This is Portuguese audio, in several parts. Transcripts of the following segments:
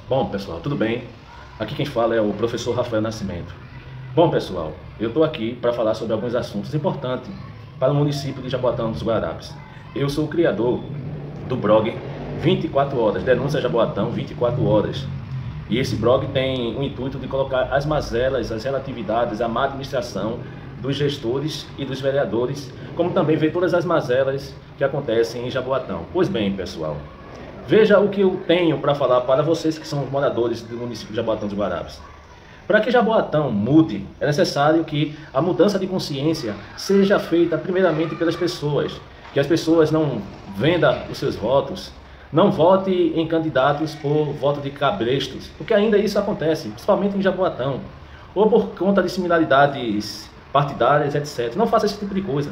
Bom, pessoal, tudo bem? Aqui quem fala é o professor Rafael Nascimento. Bom, pessoal, eu estou aqui para falar sobre alguns assuntos importantes para o município de Jaboatão dos Guararapes. Eu sou o criador do blog 24 Horas, Denúncia Jaboatão 24 Horas. E esse blog tem o intuito de colocar as mazelas, as relatividades, a má administração dos gestores e dos vereadores, como também ver todas as mazelas que acontecem em Jaboatão. Pois bem, pessoal, veja o que eu tenho para falar para vocês que são moradores do município de Jaboatão dos Guararapes. Para que Jaboatão mude, é necessário que a mudança de consciência seja feita primeiramente pelas pessoas, que as pessoas não vendam os seus votos, não vote em candidatos por voto de cabrestos, porque ainda isso acontece, principalmente em Jaboatão, ou por conta de similaridades partidárias, etc. Não faça esse tipo de coisa,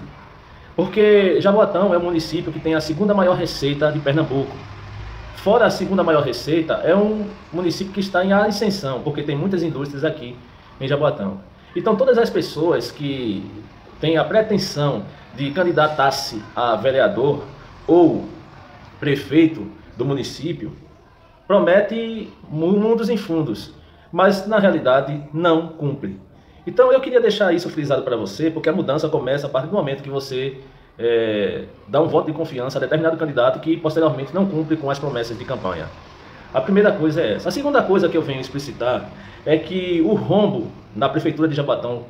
porque Jaboatão é o município que tem a segunda maior receita de Pernambuco. Fora a segunda maior receita, é um município que está em ascensão, porque tem muitas indústrias aqui em Jaboatão. Então todas as pessoas que têm a pretensão de candidatar-se a vereador ou prefeito do município, promete mundos e fundos, mas na realidade não cumpre. Então eu queria deixar isso frisado para você, porque a mudança começa a partir do momento que você dá um voto de confiança a determinado candidato que posteriormente não cumpre com as promessas de campanha. A primeira coisa é essa. A segunda coisa que eu venho explicitar é que o rombo na prefeitura de Jaboatão,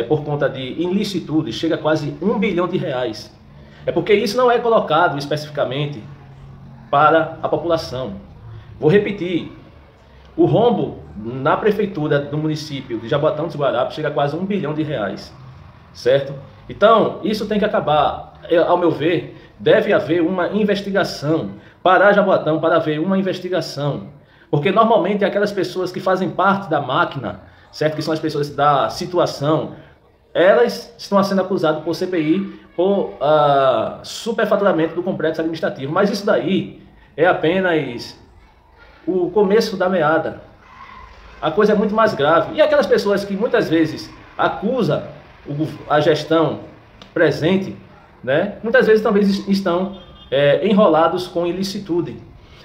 por conta de ilicitude, chega a quase R$1 bilhão. É porque isso não é colocado especificamente para a população. Vou repetir, o rombo na prefeitura do município de Jaboatão dos Guararapes chega a quase R$1 bilhão, certo? Então, isso tem que acabar. Ao meu ver, deve haver uma investigação. Parar Jaboatão para haver uma investigação. Porque normalmente aquelas pessoas que fazem parte da máquina, certo? Que são as pessoas da situação, elas estão sendo acusadas por CPI por superfaturamento do complexo administrativo. Mas isso daí é apenas o começo da meada. A coisa é muito mais grave. E aquelas pessoas que muitas vezes acusam a gestão presente, né, muitas vezes também estão enrolados com ilicitude.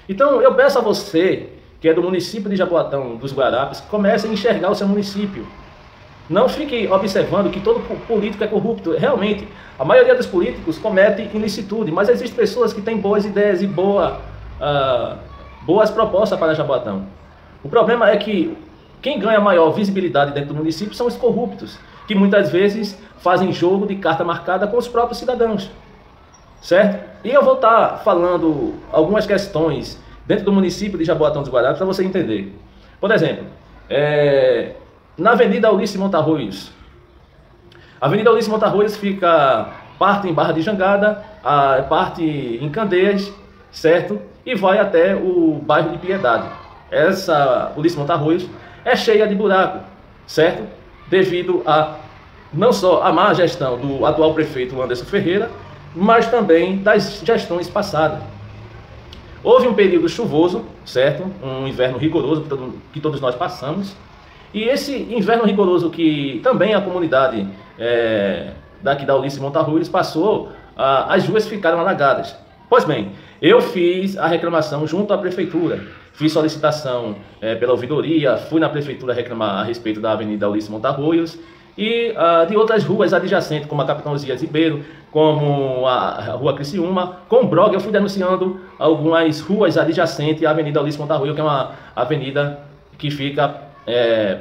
Então eu peço a você, que é do município de Jaboatão dos Guararapes, comece a enxergar o seu município. Não fique observando que todo político é corrupto. Realmente, a maioria dos políticos comete ilicitude, mas existem pessoas que têm boas ideias e boas propostas para Jaboatão. O problema é que quem ganha maior visibilidade dentro do município são os corruptos, que muitas vezes fazem jogo de carta marcada com os próprios cidadãos, certo? E eu vou estar falando algumas questões dentro do município de Jaboatão dos Guararapes para você entender. Por exemplo, na Avenida Ulisses Montarroios. A Avenida Ulisses Montarroios fica parte em Barra de Jangada, parte em Candeias, certo? E vai até o bairro de Piedade. Essa Ulisses Montarroios é cheia de buraco, certo? Devido a não só a má gestão do atual prefeito Anderson Ferreira, mas também das gestões passadas. Houve um período chuvoso, certo? Um inverno rigoroso que todos nós passamos. E esse inverno rigoroso que também a comunidade daqui da Ulisses Montarroios passou, as ruas ficaram alagadas. Pois bem, eu fiz a reclamação junto à prefeitura, fiz solicitação pela ouvidoria, fui na prefeitura reclamar a respeito da Avenida Ulisses Montarroios e de outras ruas adjacentes, como a Capitão Zias Ribeiro, como a Rua Criciúma. Com o blog eu fui denunciando algumas ruas adjacentes à Avenida Ulisses Montarroios, que é uma avenida que fica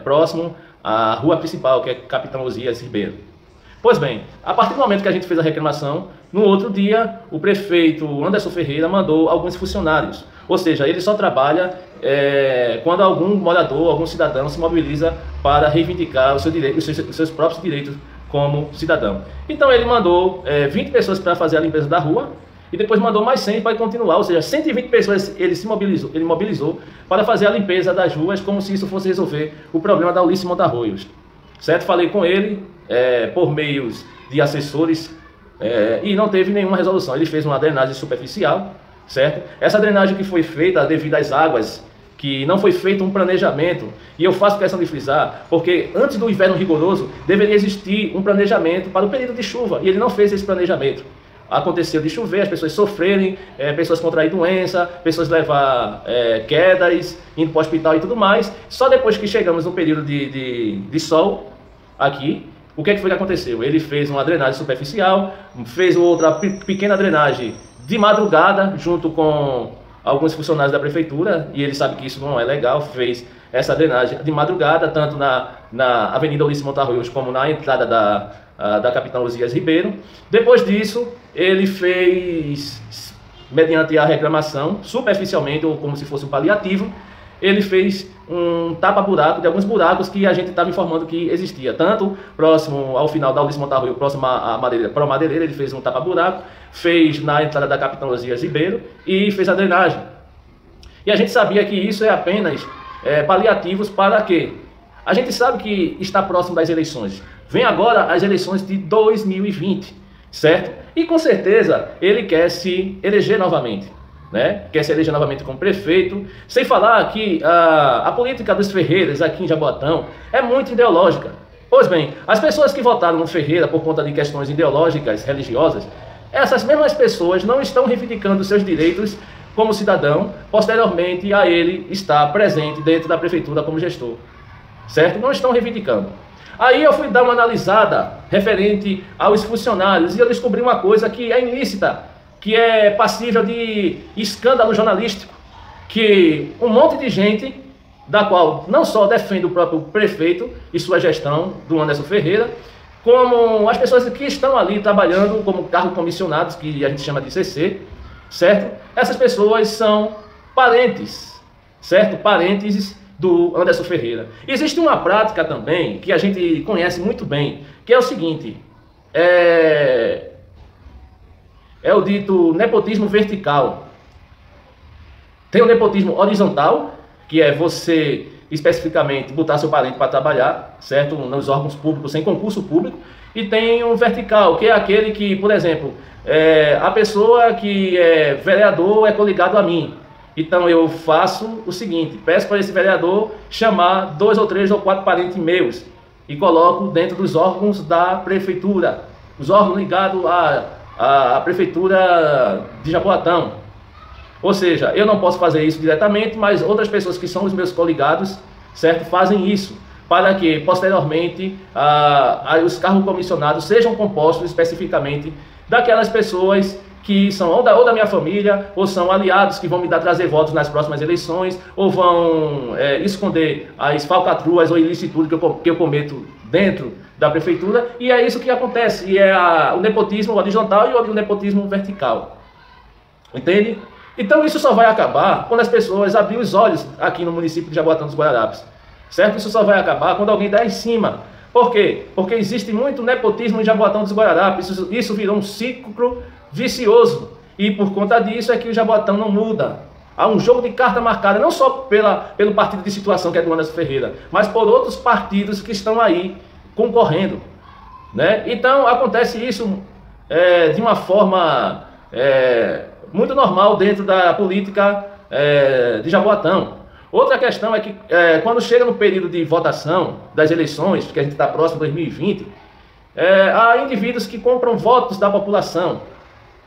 próximo à rua principal, que é Capitão Zias Ribeiro. Pois bem, a partir do momento que a gente fez a reclamação, no outro dia o prefeito Anderson Ferreira mandou alguns funcionários. Ou seja, ele só trabalha quando algum morador, algum cidadão se mobiliza para reivindicar os seus próprios direitos como cidadão. Então ele mandou 20 pessoas para fazer a limpeza da rua e depois mandou mais 100 para continuar. Ou seja, 120 pessoas ele mobilizou para fazer a limpeza das ruas, como se isso fosse resolver o problema da Ulisses Montarroios. Certo? Falei com ele por meios de assessores e não teve nenhuma resolução. Ele fez uma drenagem superficial, certo? Essa drenagem que foi feita devido às águas, que não foi feito um planejamento, e eu faço questão de frisar, porque antes do inverno rigoroso deveria existir um planejamento para o período de chuva, e ele não fez esse planejamento. aconteceu de chover, as pessoas sofrerem, pessoas contraírem doença, pessoas levar quedas, indo para o hospital e tudo mais. Só depois que chegamos no período de sol aqui, o que foi que aconteceu? Ele fez uma drenagem superficial, fez outra pequena drenagem de madrugada, junto com alguns funcionários da prefeitura, e ele sabe que isso não é legal, fez essa drenagem de madrugada, tanto na Avenida Ulisses Montarroios, como na entrada da Capitão Osias Ribeiro. Depois disso, ele fez, mediante a reclamação, superficialmente, ou como se fosse um paliativo, ele fez um tapa-buraco de alguns buracos que a gente estava informando que existia. Tanto próximo ao final da Ulisses Montarroio, próximo à Madeireira, ele fez um tapa-buraco, fez na entrada da Capitão Osias Ribeiro e fez a drenagem. E a gente sabia que isso é apenas paliativos para quê? A gente sabe que está próximo das eleições. Vem agora as eleições de 2020, certo? E com certeza ele quer se eleger novamente. Quer se eleger novamente como prefeito, sem falar que a política dos Ferreiras aqui em Jaboatão é muito ideológica. Pois bem, as pessoas que votaram no Ferreira por conta de questões ideológicas, religiosas, essas mesmas pessoas não estão reivindicando seus direitos como cidadão, posteriormente a ele estar presente dentro da prefeitura como gestor, certo? Não estão reivindicando. Aí eu fui dar uma analisada referente aos funcionários e eu descobri uma coisa que é ilícita, que é passível de escândalo jornalístico, que um monte de gente, da qual não só defende o próprio prefeito e sua gestão do Anderson Ferreira, como as pessoas que estão ali trabalhando como cargo comissionados, que a gente chama de CC, certo? Essas pessoas são parentes, certo? Parentes do Anderson Ferreira. Existe uma prática também, que a gente conhece muito bem, que é o seguinte, é o dito nepotismo vertical. Tem o nepotismo horizontal, que é você especificamente botar seu parente para trabalhar, certo? Nos órgãos públicos, sem concurso público. E tem um vertical, que é aquele que, por exemplo, a pessoa que é vereador é coligado a mim. Então eu faço o seguinte, peço para esse vereador chamar 2 ou 3 ou 4 parentes meus e coloco dentro dos órgãos da prefeitura, os órgãos ligados a prefeitura de Jaboatão. Ou seja, eu não posso fazer isso diretamente, mas outras pessoas que são os meus coligados, certo, fazem isso, para que posteriormente os cargos comissionados sejam compostos especificamente daquelas pessoas que são ou da minha família, ou são aliados que vão me trazer votos nas próximas eleições, ou vão esconder as falcatruas ou ilicitude que eu cometo dentro da prefeitura, e é isso que acontece, e é o nepotismo horizontal e o nepotismo vertical. Entende? Então isso só vai acabar quando as pessoas abrirem os olhos aqui no município de Jaboatão dos Guararapes, certo? Isso só vai acabar quando alguém der em cima. Por quê? Porque existe muito nepotismo em Jaboatão dos Guararapes, isso virou um ciclo vicioso, e por conta disso é que o Jaboatão não muda. Há um jogo de carta marcada, não só pelo partido de situação que é do Anderson Ferreira, mas por outros partidos que estão aí concorrendo, Então acontece isso de uma forma muito normal dentro da política de Jaboatão. Outra questão é que quando chega no período de votação das eleições, que a gente está próximo de 2020, há indivíduos que compram votos da população,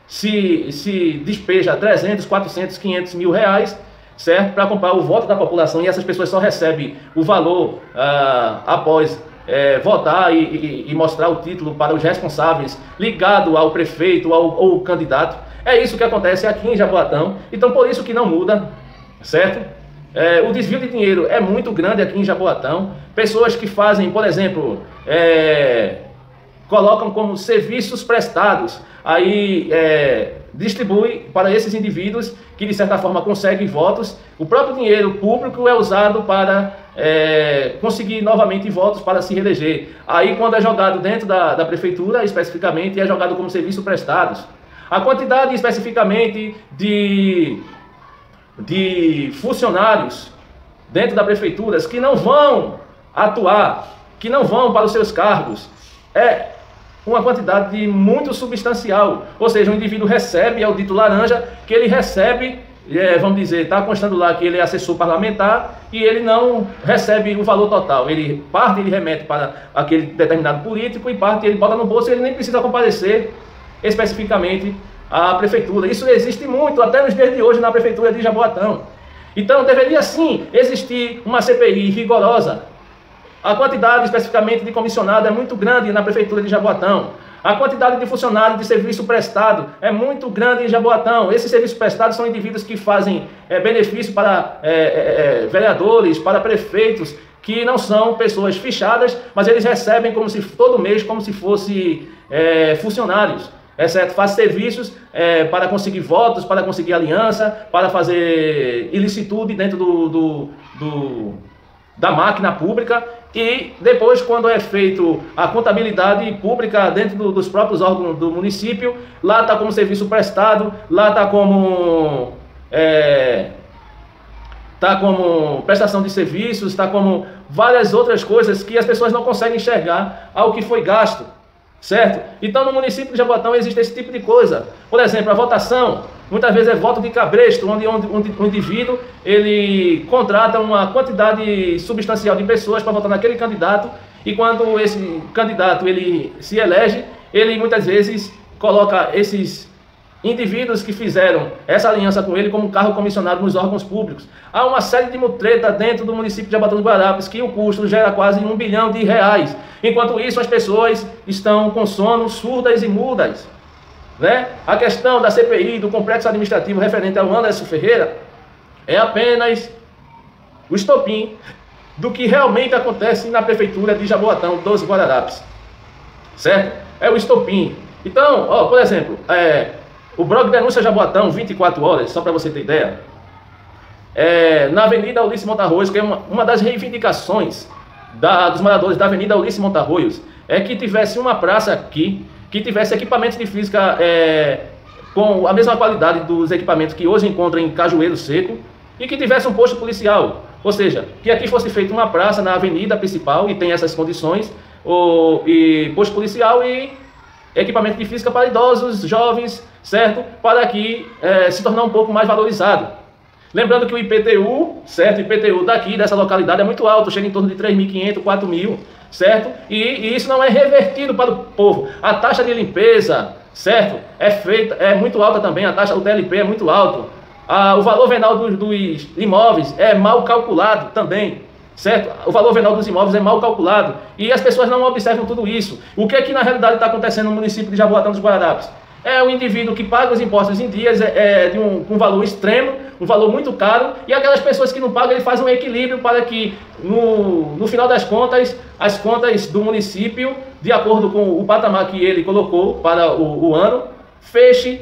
se despeja 300, 400, 500 mil reais, certo? Para comprar o voto da população, e essas pessoas só recebem o valor após votar e mostrar o título para os responsáveis ligado ao prefeito ou candidato. É isso que acontece aqui em Jaboatão, então por isso que não muda, certo? O desvio de dinheiro é muito grande aqui em Jaboatão. Pessoas que fazem, por exemplo, colocam como serviços prestados, aí distribui para esses indivíduos que de certa forma conseguem votos. O próprio dinheiro público é usado para conseguir novamente votos para se reeleger. Aí quando é jogado dentro da prefeitura, especificamente, é jogado como serviços prestados. A quantidade especificamente de funcionários dentro da prefeitura que não vão atuar, que não vão para os seus cargos, é uma quantidade muito substancial. Ou seja, o indivíduo recebe, é o dito laranja, que ele recebe, vamos dizer, está constando lá que ele é assessor parlamentar, e ele não recebe o valor total. Parte ele remete para aquele determinado político, e parte ele bota no bolso e ele nem precisa comparecer especificamente a prefeitura. Isso existe muito, até nos dias de hoje, na prefeitura de Jaboatão. Então, deveria sim existir uma CPI rigorosa. A quantidade especificamente de comissionado é muito grande na prefeitura de Jaboatão. A quantidade de funcionários de serviço prestado é muito grande em Jaboatão. Esses serviços prestados são indivíduos que fazem benefício para vereadores, para prefeitos, que não são pessoas fichadas, mas eles recebem como se todo mês, como se fossem funcionários. Certo? Faz serviços para conseguir votos, para conseguir aliança, para fazer ilicitude dentro da máquina pública, e depois, quando é feito a contabilidade pública dentro dos próprios órgãos do município, lá está como serviço prestado, lá está como prestação de serviços, está como várias outras coisas que as pessoas não conseguem enxergar ao que foi gasto. Certo? Então, no município de Jaboatão existe esse tipo de coisa. Por exemplo, a votação, muitas vezes é voto de cabresto, onde um indivíduo ele contrata uma quantidade substancial de pessoas para votar naquele candidato, e quando esse candidato ele se elege, ele muitas vezes coloca esses indivíduos que fizeram essa aliança com ele como cargo comissionado nos órgãos públicos. Há uma série de mutreta dentro do município de Jaboatão dos Guararapes, que o custo gera quase R$1 bilhão. Enquanto isso, as pessoas estão com sono, surdas e mudas. Né? A questão da CPI, do complexo administrativo referente ao Anderson Ferreira, é apenas o estopim do que realmente acontece na prefeitura de Jaboatão dos Guararapes. Certo? É o estopim. Então, por exemplo, o blog Denúncia Jaboatão, 24 horas, só para você ter ideia, na Avenida Ulisses Montarroios, que é uma das reivindicações dos moradores da Avenida Ulisses Montarroios, é que tivesse uma praça aqui, que tivesse equipamentos de física com a mesma qualidade dos equipamentos que hoje encontram em Cajueiro Seco, e que tivesse um posto policial. Ou seja, que aqui fosse feita uma praça na avenida principal, e tem essas condições, e posto policial e equipamento de física para idosos, jovens, certo? Para que se tornar um pouco mais valorizado. Lembrando que o IPTU, certo? O IPTU daqui, dessa localidade, é muito alto, chega em torno de 3.500, 4.000, certo? E isso não é revertido para o povo. A taxa de limpeza, certo? É muito alta também, a taxa do TLP é muito alto. O valor venal dos imóveis é mal calculado também, certo? O valor venal dos imóveis é mal calculado, e as pessoas não observam tudo isso. O que é que na realidade está acontecendo no município de Jaboatão dos Guararapes? É o indivíduo que paga os impostos em dias de um valor extremo, um valor muito caro, e aquelas pessoas que não pagam, ele faz um equilíbrio para que, no final das contas, as contas do município, de acordo com o patamar que ele colocou para o ano, feche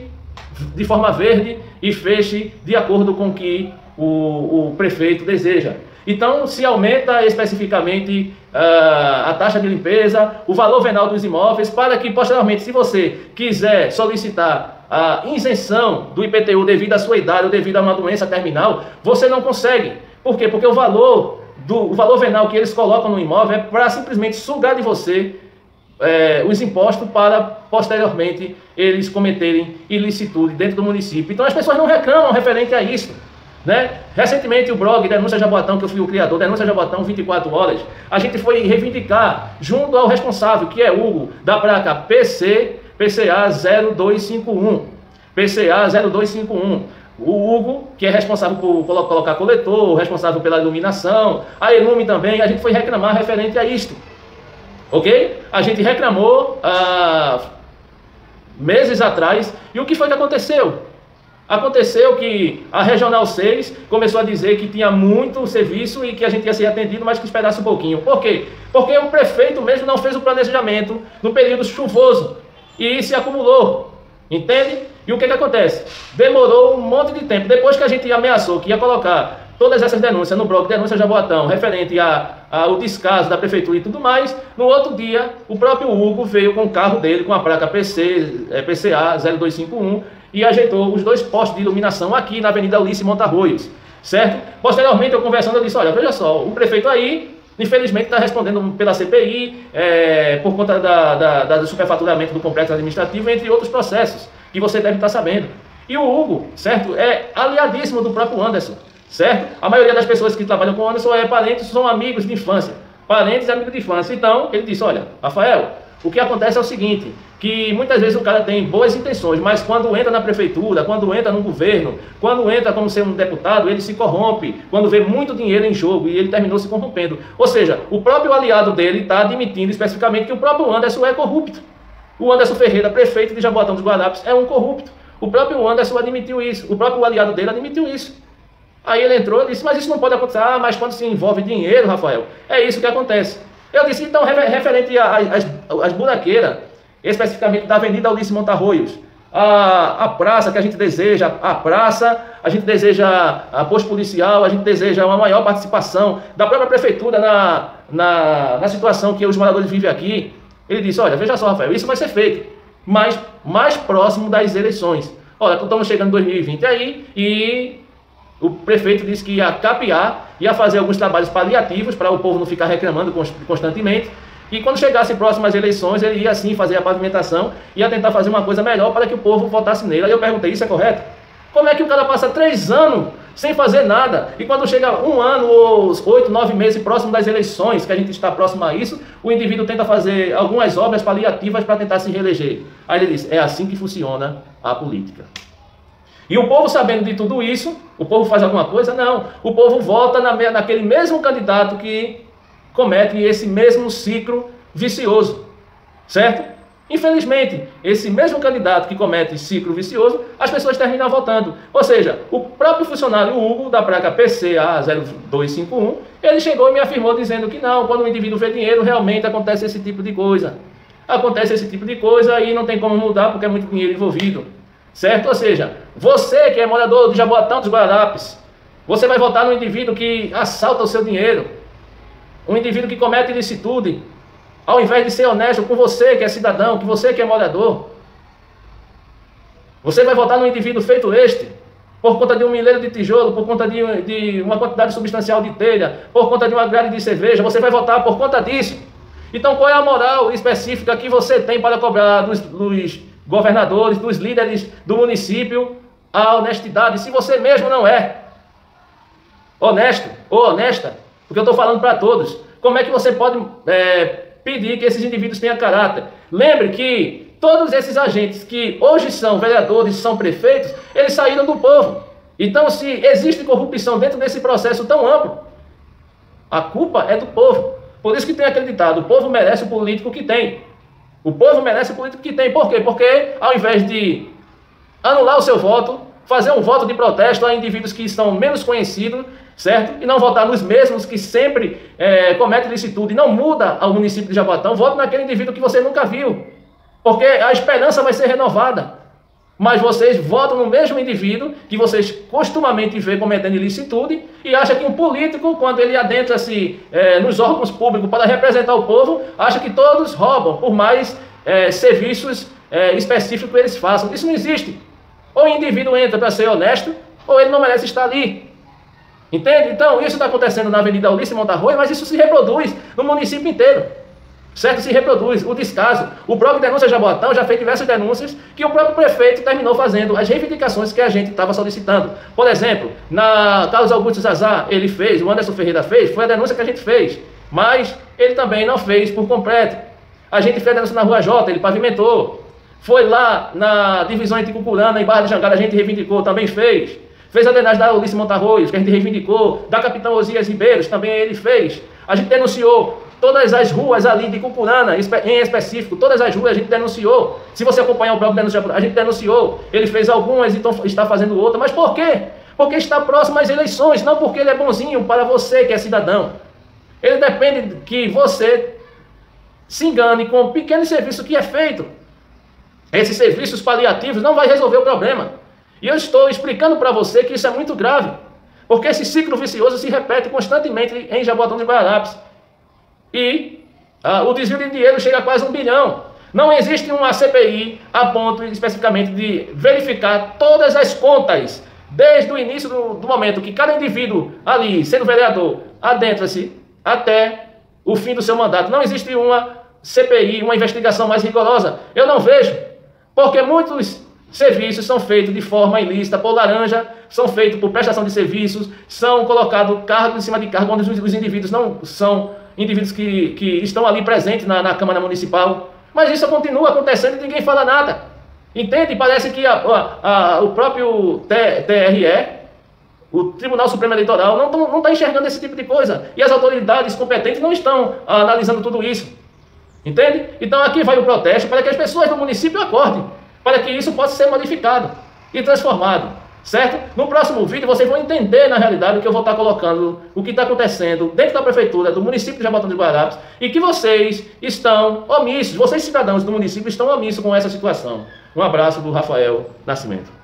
de forma verde e feche de acordo com o que o prefeito deseja. Então, se aumenta especificamente a taxa de limpeza, o valor venal dos imóveis, para que, posteriormente, se você quiser solicitar a isenção do IPTU devido à sua idade ou devido a uma doença terminal, você não consegue. Por quê? Porque o valor venal que eles colocam no imóvel é para simplesmente sugar de você os impostos, para posteriormente eles cometerem ilicitude dentro do município. Então as pessoas não reclamam referente a isso. Né? Recentemente o blog Denúncia Jaboatão, que eu fui o criador, Denúncia Jaboatão 24 horas, a gente foi reivindicar junto ao responsável, que é Hugo, da placa PCA 0251. PCA 0251. O Hugo, que é responsável por colocar coletor, responsável pela iluminação, a Elume também, a gente foi reclamar referente a isto. Ok? A gente reclamou meses atrás, e o que foi que aconteceu? Aconteceu que a Regional 6 começou a dizer que tinha muito serviço e que a gente ia ser atendido, mas que esperasse um pouquinho. Por quê? Porque o prefeito mesmo não fez o planejamento no período chuvoso e se acumulou, entende? E o que acontece? Demorou um monte de tempo. Depois que a gente ameaçou que ia colocar todas essas denúncias no blog Denúncia Jaboatão, referente ao descaso da prefeitura e tudo mais, no outro dia, o próprio Hugo veio com o carro dele, com a placa PCA 0251, e ajeitou os 2 postos de iluminação aqui na Avenida Ulisses Montarroios, certo? Posteriormente, eu conversando, eu disse, olha, veja só, o prefeito aí, infelizmente, está respondendo pela CPI, por conta do superfaturamento do complexo administrativo, entre outros processos, que você deve estar sabendo. E o Hugo, certo, é aliadíssimo do próprio Anderson, certo? A maioria das pessoas que trabalham com o Anderson parentes, são amigos de infância, parentes e amigos de infância. Então, ele disse, olha, Rafael, O que acontece é o seguinte, que muitas vezes o cara tem boas intenções, mas quando entra na prefeitura, quando entra no governo, quando entra como ser um deputado, ele se corrompe, quando vê muito dinheiro em jogo, e ele terminou se corrompendo. Ou seja, o próprio aliado dele está admitindo especificamente que o próprio Anderson é corrupto. O Anderson Ferreira, prefeito de Jaboatão dos Guararapes, é um corrupto. O próprio Anderson admitiu isso, o próprio aliado dele admitiu isso. Aí ele entrou e disse, mas isso não pode acontecer. Ah, mas quando se envolve dinheiro, Rafael, é isso que acontece. Eu disse, então, referente às buraqueiras, especificamente da Avenida Ulisses Montarroios, a praça que a gente deseja, a gente deseja a posto policial, a gente deseja uma maior participação da própria prefeitura na situação que os moradores vivem aqui. Ele disse, olha, veja só, Rafael, isso vai ser feito, mas mais próximo das eleições. Olha, estamos chegando em 2020 aí, e o prefeito disse que ia capear, ia fazer alguns trabalhos paliativos para o povo não ficar reclamando constantemente. E quando chegasse próximo às eleições, ele ia sim fazer a pavimentação, ia tentar fazer uma coisa melhor para que o povo votasse nele. Aí eu perguntei, isso é correto? Como é que o cara passa 3 anos sem fazer nada? E quando chega 1 ano ou 8, 9 meses próximo das eleições, que a gente está próximo a isso, o indivíduo tenta fazer algumas obras paliativas para tentar se reeleger. Aí ele diz, é assim que funciona a política. E o povo, sabendo de tudo isso, o povo faz alguma coisa? Não. O povo vota naquele mesmo candidato que comete esse mesmo ciclo vicioso, certo? Infelizmente, esse mesmo candidato que comete ciclo vicioso, as pessoas terminam votando. Ou seja, o próprio funcionário Hugo, da placa PCA0251, ele chegou e me afirmou dizendo que não, quando o indivíduo vê dinheiro, realmente acontece esse tipo de coisa. Acontece esse tipo de coisa e não tem como mudar porque é muito dinheiro envolvido. Certo? Ou seja, você que é morador de Jaboatão dos Guararapes, você vai votar no indivíduo que assalta o seu dinheiro, um indivíduo que comete ilicitude, ao invés de ser honesto com você que é cidadão, com você que é morador. Você vai votar no indivíduo feito este, por conta de um milheiro de tijolo, por conta de uma quantidade substancial de telha, por conta de uma grade de cerveja, você vai votar por conta disso. Então qual é a moral específica que você tem para cobrar dos governadores, dos líderes do município, a honestidade, se você mesmo não é honesto ou honesta? Porque eu estou falando para todos. Como é que você pode pedir que esses indivíduos tenham caráter? Lembre que todos esses agentes que hoje são vereadores, são prefeitos, eles saíram do povo. Então, se existe corrupção dentro desse processo tão amplo, a culpa é do povo. Por isso que tem acreditado, o povo merece o político que tem. O povo merece o político que tem. Por quê? Porque ao invés de anular o seu voto, fazer um voto de protesto a indivíduos que estão menos conhecidos, certo? E não votar nos mesmos que sempre cometem ilicitude e não muda ao município de Jaboatão, vote naquele indivíduo que você nunca viu. Porque a esperança vai ser renovada. Mas vocês votam no mesmo indivíduo que vocês costumamente vê cometendo ilicitude e acham que um político, quando ele adentra-se nos órgãos públicos para representar o povo, acha que todos roubam, por mais serviços específicos que eles façam. Isso não existe. Ou o indivíduo entra para ser honesto, ou ele não merece estar ali. Entende? Então, isso está acontecendo na Avenida Ulisses Montarroios, mas isso se reproduz no município inteiro. Certo? Se reproduz o descaso. O próprio Denúncia Jaboatão já fez diversas denúncias que o próprio prefeito terminou fazendo as reivindicações que a gente estava solicitando. Por exemplo, na Carlos Augusto Zazá, ele fez, o Anderson Ferreira fez, foi a denúncia que a gente fez. Mas ele também não fez por completo. A gente fez a denúncia na Rua J, ele pavimentou. Foi lá na divisão entre Cucurana e Barra de Jangada, a gente reivindicou, também fez. Fez a denúncia da Ulisses Montarroios, que a gente reivindicou. Da Capitão Osias Ribeiros, também ele fez. A gente denunciou todas as ruas ali de Cucurana, em específico, todas as ruas a gente denunciou. Se você acompanhar o próprio denúncia, a gente denunciou. Ele fez algumas e está fazendo outras. Mas por quê? Porque está próximo às eleições, não porque ele é bonzinho para você que é cidadão. Ele depende que você se engane com o pequeno serviço que é feito. Esses serviços paliativos não vai resolver o problema. E eu estou explicando para você que isso é muito grave. Porque esse ciclo vicioso se repete constantemente em Jaboatão dos Guararapes. E o desvio de dinheiro chega a quase 1 bilhão. Não existe uma CPI a ponto especificamente de verificar todas as contas, desde o início do momento que cada indivíduo ali, sendo vereador, adentra-se até o fim do seu mandato. Não existe uma CPI, uma investigação mais rigorosa. Eu não vejo, porque muitos serviços são feitos de forma ilícita, por laranja, são feitos por prestação de serviços, são colocados cargos em cima de cargos, onde os indivíduos não são indivíduos que estão ali presentes na Câmara Municipal. Mas isso continua acontecendo e ninguém fala nada. Entende? Parece que o próprio TRE, o Tribunal Supremo Eleitoral, não está enxergando esse tipo de coisa. E as autoridades competentes não estão analisando tudo isso. Entende? Então aqui vai o protesto para que as pessoas do município acordem, para que isso possa ser modificado e transformado. Certo? No próximo vídeo vocês vão entender na realidade o que eu vou estar colocando, o que está acontecendo dentro da prefeitura do município de Jabotão dos Guararapes e que vocês estão omissos, vocês cidadãos do município estão omissos com essa situação. Um abraço do Rafael Nascimento.